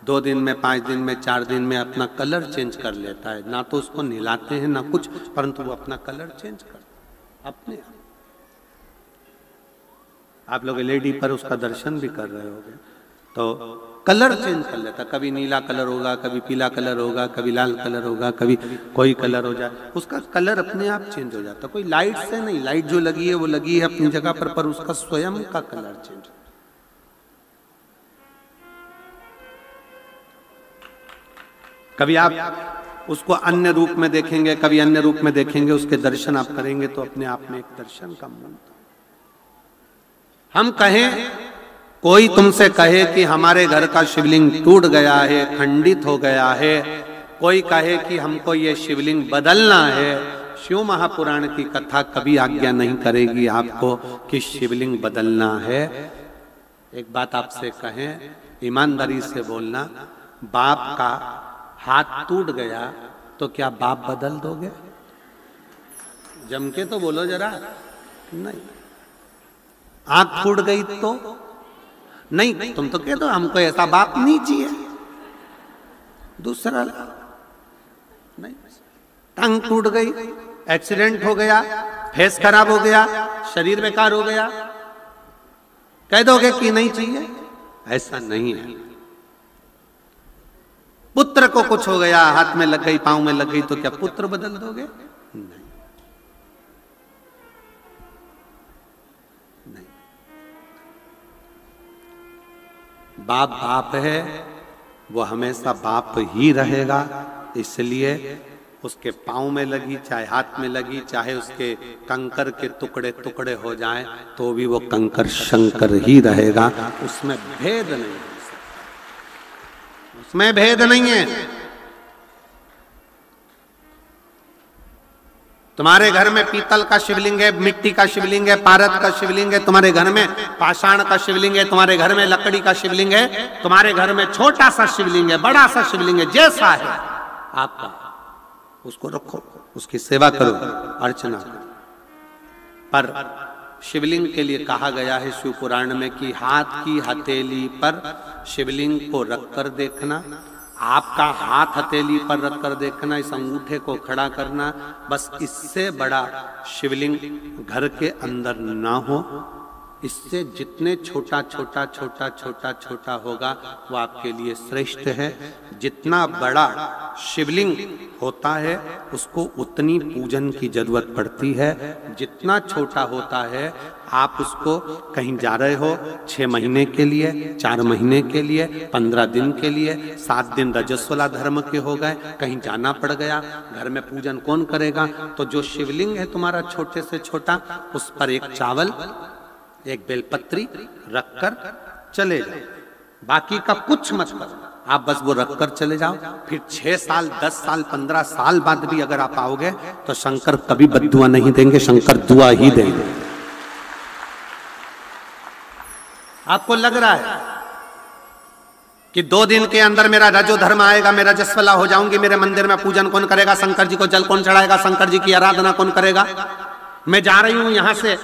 2 दिन में, 5 दिन में, 4 दिन में अपना कलर चेंज कर लेता है। ना तो उसको नहलाते हैं ना कुछ, परंतु वो अपना कलर चेंज करता है अपने आप। आप लोग एलईडी पर उसका दर्शन भी कर रहे होंगे, तो कलर चेंज कर लेता, कभी नीला कलर होगा, कभी पीला कलर होगा, कभी लाल कलर होगा, कभी कोई कलर हो जाए, उसका कलर अपने आप चेंज हो जाता। कोई लाइट से नहीं, लाइट जो लगी है वो लगी है अपनी जगह पर उसका स्वयं का कलर चेंज। कभी आप उसको अन्य रूप में देखेंगे, कभी अन्य रूप में देखेंगे, उसके दर्शन आप करेंगे तो अपने आप में एक दर्शन का मन। हम कहें, कोई तुमसे कहे कि हमारे घर का शिवलिंग टूट गया है, खंडित हो गया है, कोई कहे कि हमको ये शिवलिंग बदलना है, शिव महापुराण की कथा कभी आज्ञा नहीं करेगी आपको कि शिवलिंग बदलना है। एक बात आपसे कहें, ईमानदारी से बोलना, बाप का हाथ टूट गया तो क्या बाप बदल दोगे? जम के तो बोलो जरा। नहीं। आंख फूट गई तो नहीं, तुम तो कह दो हमको ऐसा बाप नहीं चाहिए, दूसरा नहीं। टांग टूट गई, एक्सीडेंट हो गया, फेस खराब हो गया, शरीर बेकार हो गया, कह दोगे कि नहीं चाहिए? ऐसा नहीं है। पुत्र को कुछ हो गया, हाथ में लग गई, पांव में लग गई, तो क्या पुत्र बदल दोगे? नहीं। बाप बाप है, वो हमेशा बाप ही रहेगा। इसलिए उसके पांव में लगी, चाहे हाथ में लगी, चाहे उसके कंकर के टुकड़े टुकड़े हो जाएं, तो भी वो कंकर शंकर ही रहेगा। उसमें भेद नहीं, उसमें भेद नहीं है। तुम्हारे घर में पीतल का शिवलिंग है, मिट्टी का शिवलिंग है, पारद का शिवलिंग है, तुम्हारे घर में पाषाण का शिवलिंग है, तुम्हारे घर में लकड़ी का शिवलिंग है, तुम्हारे घर में छोटा सा शिवलिंग है, बड़ा सा शिवलिंग है, जैसा है आपका, उसको रखो, उसकी सेवा करो, अर्चना करो। पर शिवलिंग के लिए कहा गया है शिव पुराण में कि हाथ की हथेली पर शिवलिंग को रखकर देखना, आपका हाथ हथेली पर रखकर देखना, इस अंगूठे को खड़ा करना, बस इससे बड़ा शिवलिंग घर के अंदर ना हो, इससे जितने छोटा छोटा छोटा छोटा छोटा होगा वो आपके लिए श्रेष्ठ है। जितना बड़ा शिवलिंग होता है उसको उतनी पूजन की जरूरत पड़ती है। जितना छोटा होता है, आप उसको कहीं जा रहे हो 6 महीने के लिए, 4 महीने के लिए, 15 दिन के लिए, 7 दिन रजस्वला धर्म के हो गए, कहीं जाना पड़ गया, घर में पूजन कौन करेगा? तो जो शिवलिंग है तुम्हारा छोटे से छोटा, उस पर एक चावल, एक बेलपत्री रखकर चले जाओ। बाकी का कुछ मत करो, आप बस वो रखकर चले जाओ। फिर 6 साल, 10 साल, 15 साल बाद भी अगर आप आओगे तो शंकर कभी बद्दुआ नहीं देंगे, शंकर दुआ ही देंगे। आपको लग रहा है कि 2 दिन के अंदर मेरा रजो धर्म आएगा, मैं रजस्वला हो जाऊंगी, मेरे मंदिर में पूजन कौन करेगा? शंकर जी को जल कौन चढ़ाएगा? शंकर जी की आराधना कौन करेगा? मैं जा रही हूं यहां से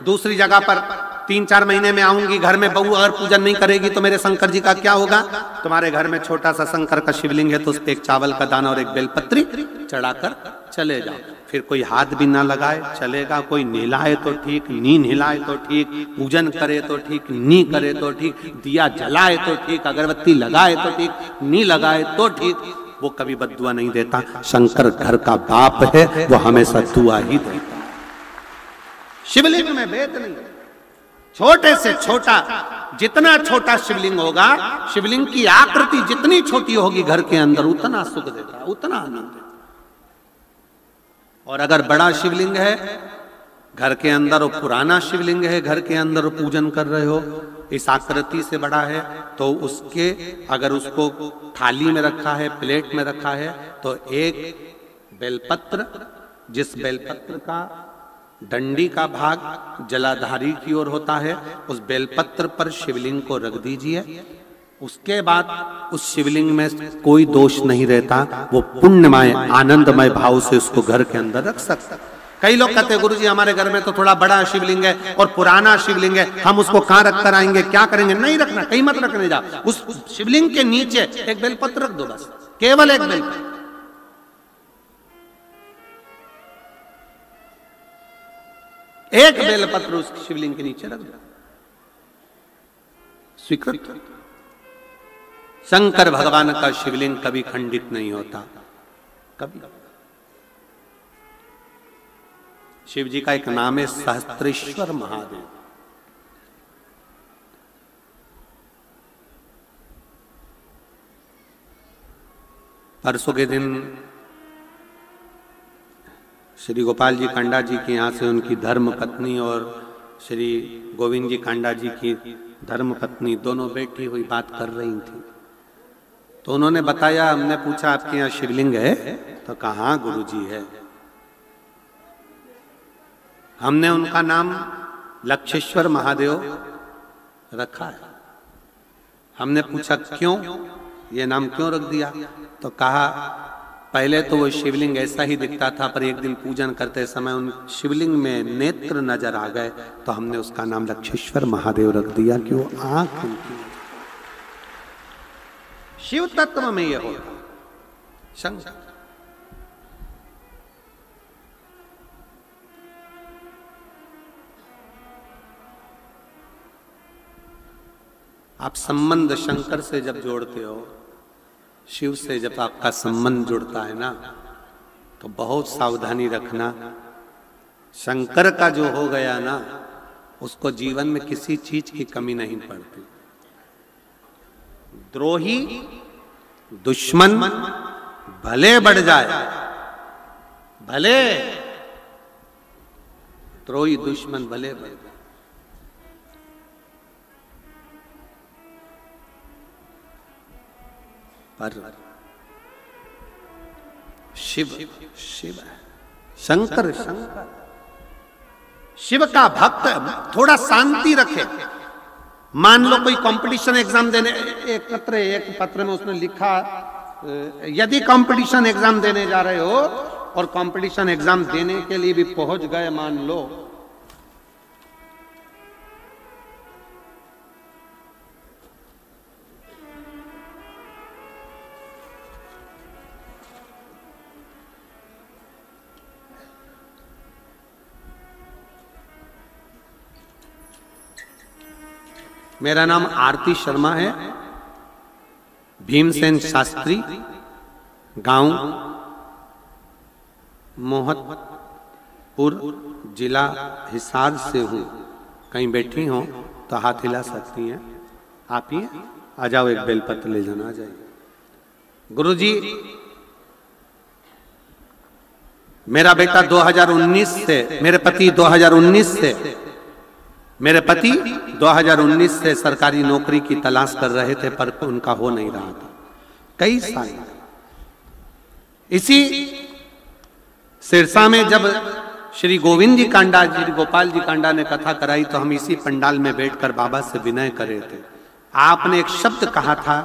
दूसरी जगह पर, 3-4 महीने में आऊंगी, घर में बहू अगर पूजन नहीं करेगी तो मेरे शंकर जी का क्या होगा? तुम्हारे घर में छोटा सा शंकर का शिवलिंग है तो उस पर एक चावल का दाना और एक बेलपत्री चढ़ाकर चले जाओ। फिर कोई हाथ भी ना लगाए चलेगा, कोई नहलाए तो ठीक, नी नहलाए तो ठीक, पूजन करे तो ठीक, नी करे तो ठीक, दिया जलाए तो ठीक, अगरबत्ती लगाए तो ठीक, नी लगाए तो ठीक, वो कभी बद्दुआ नहीं देता। शंकर घर का बाप है, वो हमेशा दुआ ही देता। शिवलिंग में भेद नहीं, छोटे से छोटा, जितना छोटा शिवलिंग होगा, शिवलिंग की आकृति जितनी छोटी होगी घर के अंदर उतना सुख देता, उतना आनंद देता। और अगर बड़ा शिवलिंग है घर के अंदर, और पुराना शिवलिंग है घर के अंदर, पूजन कर रहे हो, इस आकृति से बड़ा है, तो उसके अगर उसको थाली में रखा है, प्लेट में रखा है, तो एक बेलपत्र, जिस बेलपत्र का डंडी का भाग जलाधारी की ओर होता है, उस बेलपत्र पर शिवलिंग को रख दीजिए। उसके बाद उस शिवलिंग में कोई दोष नहीं रहता, वो पुण्यमय आनंदमय भाव से उसको घर के अंदर रख सकता। कई लोग कहते हैं गुरुजी हमारे घर में तो थोड़ा बड़ा शिवलिंग है और पुराना शिवलिंग है, हम उसको कहां रख कर आएंगे, क्या करेंगे? नहीं रखना, कहीं मत रखने जा, उस शिवलिंग के नीचे एक बेलपत्र रख दो, बस केवल एक बेलपत्र। एक बेलपत्र उस शिवलिंग के नीचे रख दो, स्वीकृत। शंकर भगवान का शिवलिंग कभी खंडित नहीं होता, कभी। शिव जी का एक नाम है सहस्त्रेश्वर महादेव। परसों के दिन श्री गोपाल जी कांडा जी के यहाँ से उनकी धर्म पत्नी और श्री गोविंद जी कांडा जी की धर्म पत्नी दोनों बैठी हुई बात कर रही थी। तो उन्होंने बताया, हमने पूछा आपके यहाँ शिवलिंग है? तो कहाँ गुरुजी है। हमने उनका नाम लक्षेश्वर महादेव रखा है। हमने पूछा क्यों, ये नाम क्यों रख दिया? तो कहा पहले तो वो शिवलिंग ऐसा ही दिखता था, पर एक दिन पूजन करते समय उन शिवलिंग में नेत्र नजर आ गए, तो हमने उसका नाम लक्षेश्वर महादेव रख दिया कि वो आंख उनकी। शिव तत्व में ये होता शंकर। आप संबंध शंकर से जब जोड़ते हो, शिव से जब आपका संबंध जुड़ता है ना, तो बहुत सावधानी रखना। शंकर का जो हो गया ना, उसको जीवन में किसी चीज की कमी नहीं पड़ती। द्रोही दुश्मन भले बढ़ जाए, भले द्रोही दुश्मन भले बढ़ जाए, पर शिव शिव है, शंकर शंकर। शिव का भक्त थोड़ा शांति रखे। मान लो कोई कंपटीशन एग्जाम देने, एक पत्र में उसने लिखा, यदि कंपटीशन एग्जाम देने जा रहे हो और कंपटीशन एग्जाम देने के लिए भी पहुंच गए, मान लो, मेरा नाम आरती शर्मा है, भीमसेन शास्त्री, गांव मोहतपुर, जिला हिसार से हूं। कहीं बैठी हो तो हाथ हिला सकती हैं। आप ही आ जाओ, एक बेलपत्र ले जाना। आ जाइए। गुरुजी, मेरा बेटा 2019 से, मेरे पति 2019 से सरकारी नौकरी की तलाश कर रहे थे, पर उनका हो नहीं रहा था कई साल। इसी सिरसा में जब श्री गोविंद जी कांडा, श्री गोपाल जी कांडा ने कथा कराई, तो हम इसी पंडाल में बैठकर बाबा से विनय करे थे। आपने एक शब्द कहा था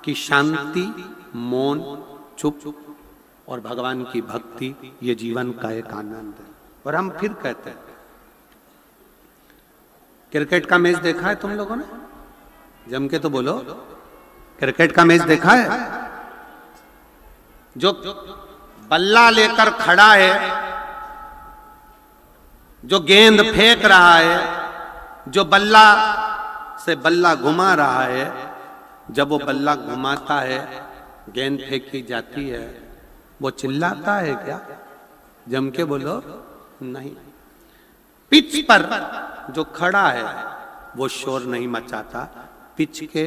कि शांति, मौन, चुप और भगवान की भक्ति, ये जीवन का एक आनंद है। और हम फिर कहते हैं, क्रिकेट का मैच देखा है तुम लोगों ने? जम के तो बोलो, क्रिकेट का मैच देखा है? जो बल्ला लेकर खड़ा है, जो गेंद फेंक रहा है, जो बल्ला से बल्ला घुमा रहा है, जब वो बल्ला घुमाता है, गेंद फेंकी जाती है, वो चिल्लाता है क्या? जम के बोलो, नहीं। पिच पर जो खड़ा है वो शोर नहीं मचाता, पिच के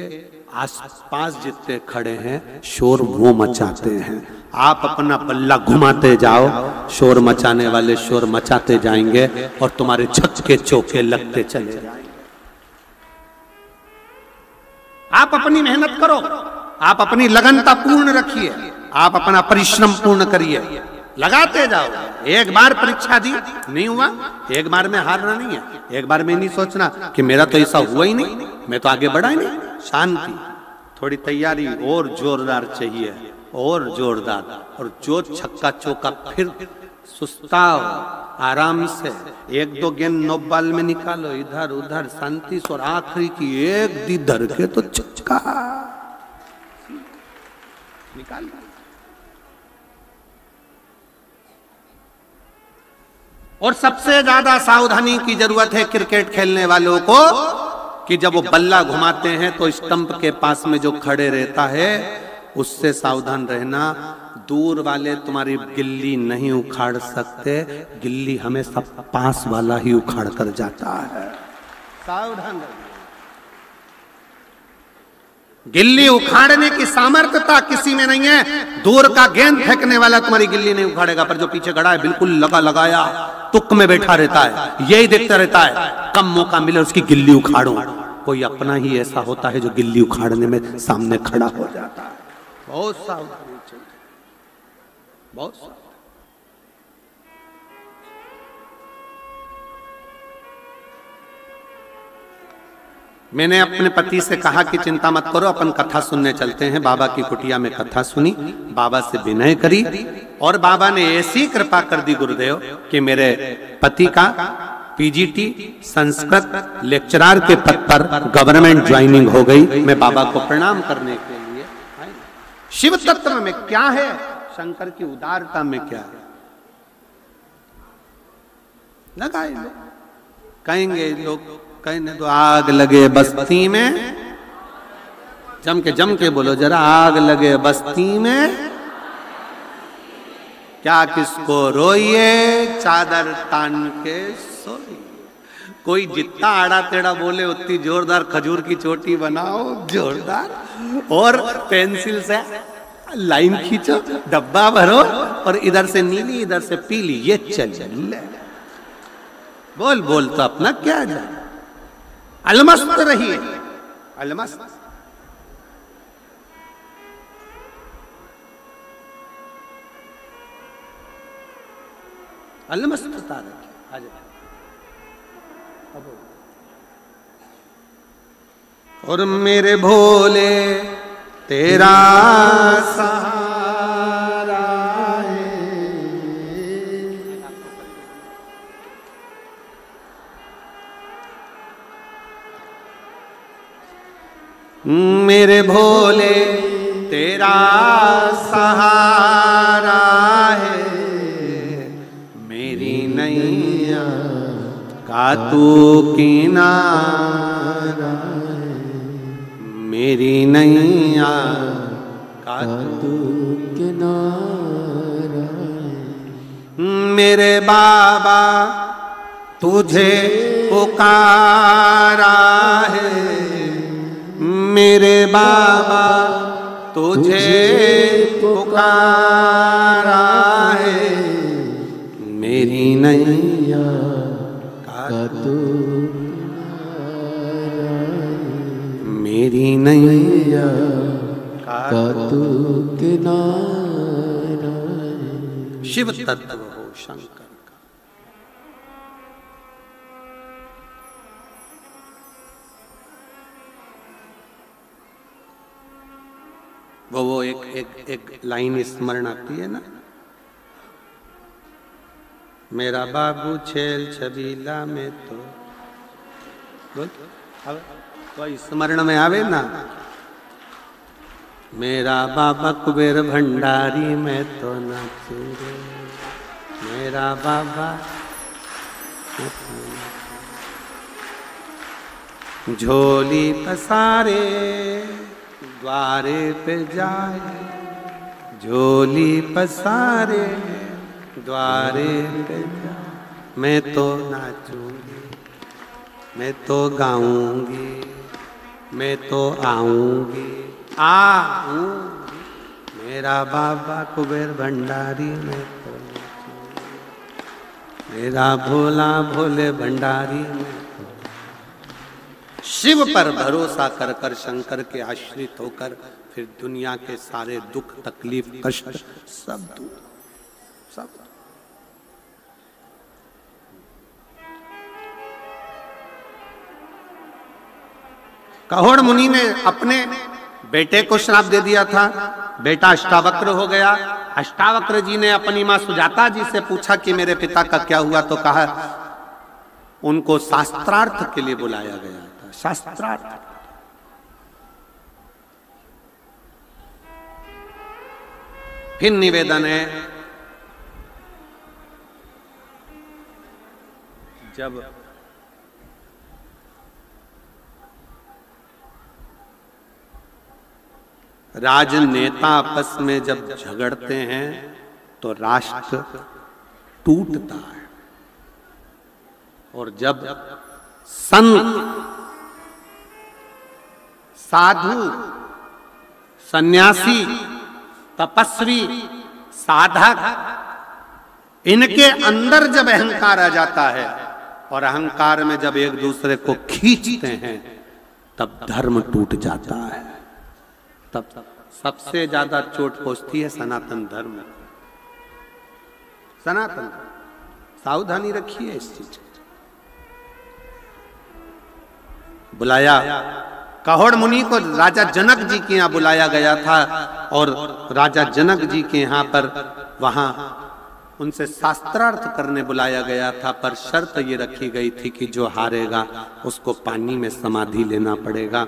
आसपास जितने खड़े हैं शोर वो मचाते हैं। आप अपना बल्ला घुमाते जाओ, शोर मचाने वाले शोर मचाते जाएंगे और तुम्हारे छक्के चौके लगते चले जाएंगे। आप अपनी मेहनत करो, आप अपनी लगनता पूर्ण रखिए, आप अपना परिश्रम पूर्ण करिए, लगाते जाओ। एक बार परीक्षा दी, नहीं हुआ, एक बार में हारना नहीं है। एक बार में नहीं सोचना कि मेरा तो ऐसा हुआ ही नहीं, मैं तो आगे बढ़ा ही नहीं। शांति, थोड़ी तैयारी और जोरदार चाहिए, और जोरदार। और जो छक्का चौका, फिर सुस्ताओ, आराम से एक दो गेंद नो बॉल में निकालो, इधर उधर शांति से, और आखिरी की एक दी धर के तो छक्का निकाल। और सबसे ज्यादा सावधानी की जरूरत है क्रिकेट खेलने वालों को, कि जब वो बल्ला घुमाते हैं तो स्टंप के पास में जो खड़े रहता है उससे सावधान रहना। दूर वाले तुम्हारी गिल्ली नहीं उखाड़ सकते, गिल्ली हमेशा पास वाला ही उखाड़ कर जाता है। सावधान रहना। गिल्ली उखाड़ने की सामर्थ्यता किसी में नहीं है। दूर का गेंद फेंकने वाला तुम्हारी गिल्ली नहीं उखाड़ेगा, पर जो पीछे खड़ा है बिल्कुल लगा लगाया तुक में बैठा रहता है, यही देखता रहता है कम मौका मिले उसकी गिल्ली उखाड़ो। कोई अपना ही ऐसा होता है जो गिल्ली उखाड़ने में सामने खड़ा हो जाता है। बहुत सावधानी चाहिए, बहुत सावधानी। मैंने अपने पति से कहा कि चिंता मत करो, अपन कथा सुनने चलते हैं। बाबा की कुटिया में कथा सुनी, बाबा से विनय करी, और बाबा ने ऐसी कृपा कर दी गुरुदेव कि मेरे पति का पीजीटी संस्कृत लेक्चरर के पद पर गवर्नमेंट ज्वाइनिंग हो गई। मैं बाबा को प्रणाम करने के लिए। शिव तत्व में क्या है, शंकर की उदारता में क्या है, लगाए लोग कहेंगे, लोग कहने तो आग लगे बस्ती में, जम के बोलो जरा, आग लगे बस्ती में, क्या किसको रोइए, चादर तान के सोइए। कोई जितना आड़ा टेढ़ा बोले उतनी जोरदार खजूर की चोटी बनाओ, जोरदार, और पेंसिल से लाइन खींचो, डब्बा भरो, और इधर से नीली इधर से पीली, ये चल बोल बोल तो अपना क्या जाए। अलमस्त रहिए, अलमस्त। अलमस्तता रखिए। और मेरे भोले तेरा सहारा है, मेरे भोले तेरा सहारा है, मेरी नैया का तू किनारा मेरी नैया का तू किनारा है। मेरे बाबा तुझे पुकारा है, मेरे बाबा तुझे पुकारा है, मेरी नैया का तू मेरी नैया का तू किनारा है। शिव तत्व हो शंकर का। वो एक लाइन स्मरण आती है ना, मेरा बाबू छेल छबीला में तो बोल कोई स्मरण में आवे ना, मेरा बाबा कुबेर भंडारी में तो नाचू रे, मेरा बाबा झोली पसारे द्वारे पे जाए, झोली पसारे द्वारे पे जाए, मैं तो नाचूंगी, मैं तो गाऊंगी, मैं तो आऊंगी, आऊंगी, मेरा बाबा कुबेर भंडारी में तो नाचूंगी, मेरा भोला भोले भंडारी में तो। शिव पर भरोसा कर कर शंकर के आश्रित होकर फिर दुनिया के सारे दुख तकलीफ कष्ट सब दूर, सब। कहोड़ मुनि ने अपने बेटे को श्राप दे दिया था, बेटा अष्टावक्र हो गया। अष्टावक्र जी ने अपनी मां सुजाता जी से पूछा कि मेरे पिता का क्या हुआ, तो कहा उनको शास्त्रार्थ के लिए बुलाया गया था, शास्त्रार्थ। फिर निवेदन है, जब राजनेता आपस में जब झगड़ते हैं तो राष्ट्र टूटता है, और जब संत साधु सन्यासी तपस्वी साधक इनके अंदर जब अहंकार आ जाता है और अहंकार में जब एक दूसरे को खींचते हैं तब धर्म टूट जाता है। तब सबसे ज्यादा चोट पहुंचती है सनातन धर्म। सनातन सावधानी रखिए इस चीज की। बुलाया कहोड़ मुनि को राजा जनक जी के यहाँ बुलाया गया था, और राजा जनक जी के यहाँ पर वहां उनसे शास्त्रार्थ करने बुलाया गया था, पर शर्त ये रखी गई थी कि जो हारेगा उसको पानी में समाधि लेना पड़ेगा।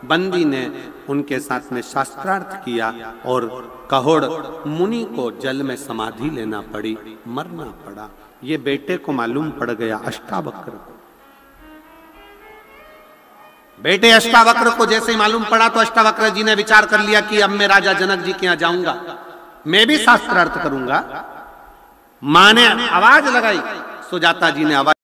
बंदी ने उनके साथ में शास्त्रार्थ किया और कहोड़ मुनि को जल में समाधि लेना पड़ी, मरना पड़ा। ये बेटे को मालूम पड़ गया, अष्टावक्र को। बेटे अष्टावक्र को जैसे ही मालूम पड़ा तो अष्टावक्र जी ने विचार कर लिया कि अब मैं राजा जनक जी के यहाँ जाऊंगा, मैं भी शास्त्रार्थ करूंगा। मां ने आवाज लगाई, सुजाता जी ने आवाज